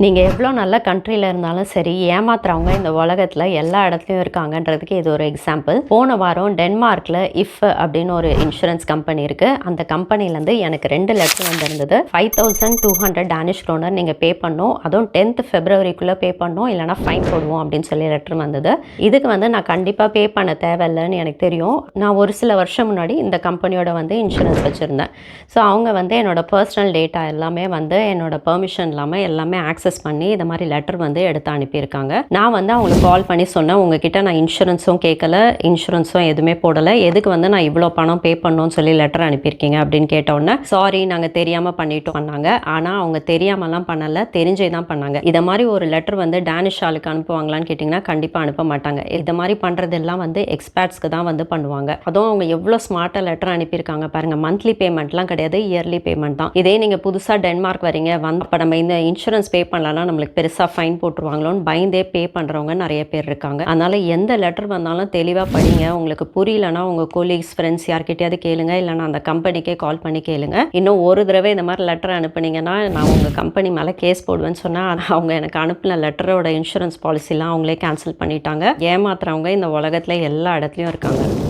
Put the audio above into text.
நீங்க எவ்வளோ நல்ல கண்ட்ரில இருந்தாலும் சரி, ஏமாத்துறவங்க இந்த உலகத்துல எல்லா இடத்துலயும் இருக்காங்கன்றதுக்கு இது ஒரு எக்ஸாம்பிள். போன வாரம் டென்மார்க்ல அப்படின்னு ஒரு இன்சூரன்ஸ் கம்பெனி இருக்கு. அந்த கம்பெனிலேருந்து எனக்கு 2 லெட்டர் வந்திருந்தது. 5200 டானிஷ் க்ரோனர் நீங்க பே பண்ணணும். அதுவும் 10th ஃபெப்ரவரிக்குள்ள பே பண்ணணும். இல்லைனா ஃபைன் போடுவோம் அப்படின்னு சொல்லி லெட்டர் வந்தது. இதுக்கு நான் கண்டிப்பா பே பண்ண தேவையில்லைன்னு எனக்கு தெரியும். நான் ஒரு சில வருஷம் முன்னாடி இந்த கம்பெனியோட இன்சூரன்ஸ் வச்சிருந்தேன். ஸோ அவங்க என்னோட பர்சனல் டேட்டா எல்லாமே என்னோட பெர்மிஷன் இல்லாமல் எல்லாமே ஆக்சஸ் பண்ணி இந்த மாதிரி லெட்டர் எடுத்து அனுப்பியிருக்காங்க. நான் அவங்களுக்கு கால் பண்ணி சொன்னேன், உங்ககிட்ட நான் இன்சூரன்ஸும் கேட்கல, இன்சூரன்ஸும் எதுவுமே போடலை, எதுக்கு நான் இவ்வளோ பணம் பே பண்ணணும்னு சொல்லி லெட்டர் அனுப்பியிருக்கீங்க அப்படின்னு கேட்டோன்னே, சாரி நாங்கள் தெரியாமல் பண்ணிட்டோம் பண்ணாங்க. ஆனால் அவங்க தெரியாமலாம் பண்ணலை, தெரிஞ்சே தான் பண்ணாங்க. இதை மாதிரி ஒரு லெட்டர் டேனிஷ் ஆளுக்கு அனுப்புவாங்களான்னு கேட்டிங்கன்னா கண்டிப்பாக அனுப்ப மாட்டாங்க. இதை மாதிரி பண்ணுறதெல்லாம் எக்ஸ்பர்ட்ஸ்க்கு தான் பண்ணுவாங்க. அதுவும் அவங்க எவ்வளோ ஸ்மார்ட்டாக லெட்டர் அனுப்பியிருக்காங்க பாருங்கள். மந்த்லி பேமெண்ட்லாம் கிடையாது, இயர்லி பேமெண்ட் தான். இதே நீங்கள் புதுசாக டென்மார்க் வரீங்க அப்போ நம்ம இந்த இன்சூரன்ஸ் பே பண்ணலன்னா நம்மளுக்கு பெருசாக ஃபைன் போட்டுருவாங்களோன்னு பயந்தே பே பண்ணுறவங்க நிறைய பேர் இருக்காங்க. அதனால் எந்த லெட்டர் வந்தாலும் தெளிவாக படிங்க. உங்களுக்கு புரியலன்னா உங்கள் கொலீக்ஸ், ஃப்ரெண்ட்ஸ் யார்கிட்டயாவது கேளுங்க, இல்லைனா அந்த கம்பெனிக்கே கால் பண்ணி கேளுங்க. இன்னும் ஒரு தடவை இந்த மாதிரி லெட்டர் அனுப்புனீங்கன்னா நான் உங்கள் கம்பெனி மேலே கேஸ் போடுவேன்னு சொன்னால் அவங்க எனக்கு அனுப்பின லெட்டரோட இன்சூரன்ஸ் பாலிசிலாம் அவங்களே கேன்சல் பண்ணிட்டாங்க. ஏமாத்துறவங்க இந்த உலகத்தில் எல்லா இடத்துலையும் இருக்காங்க.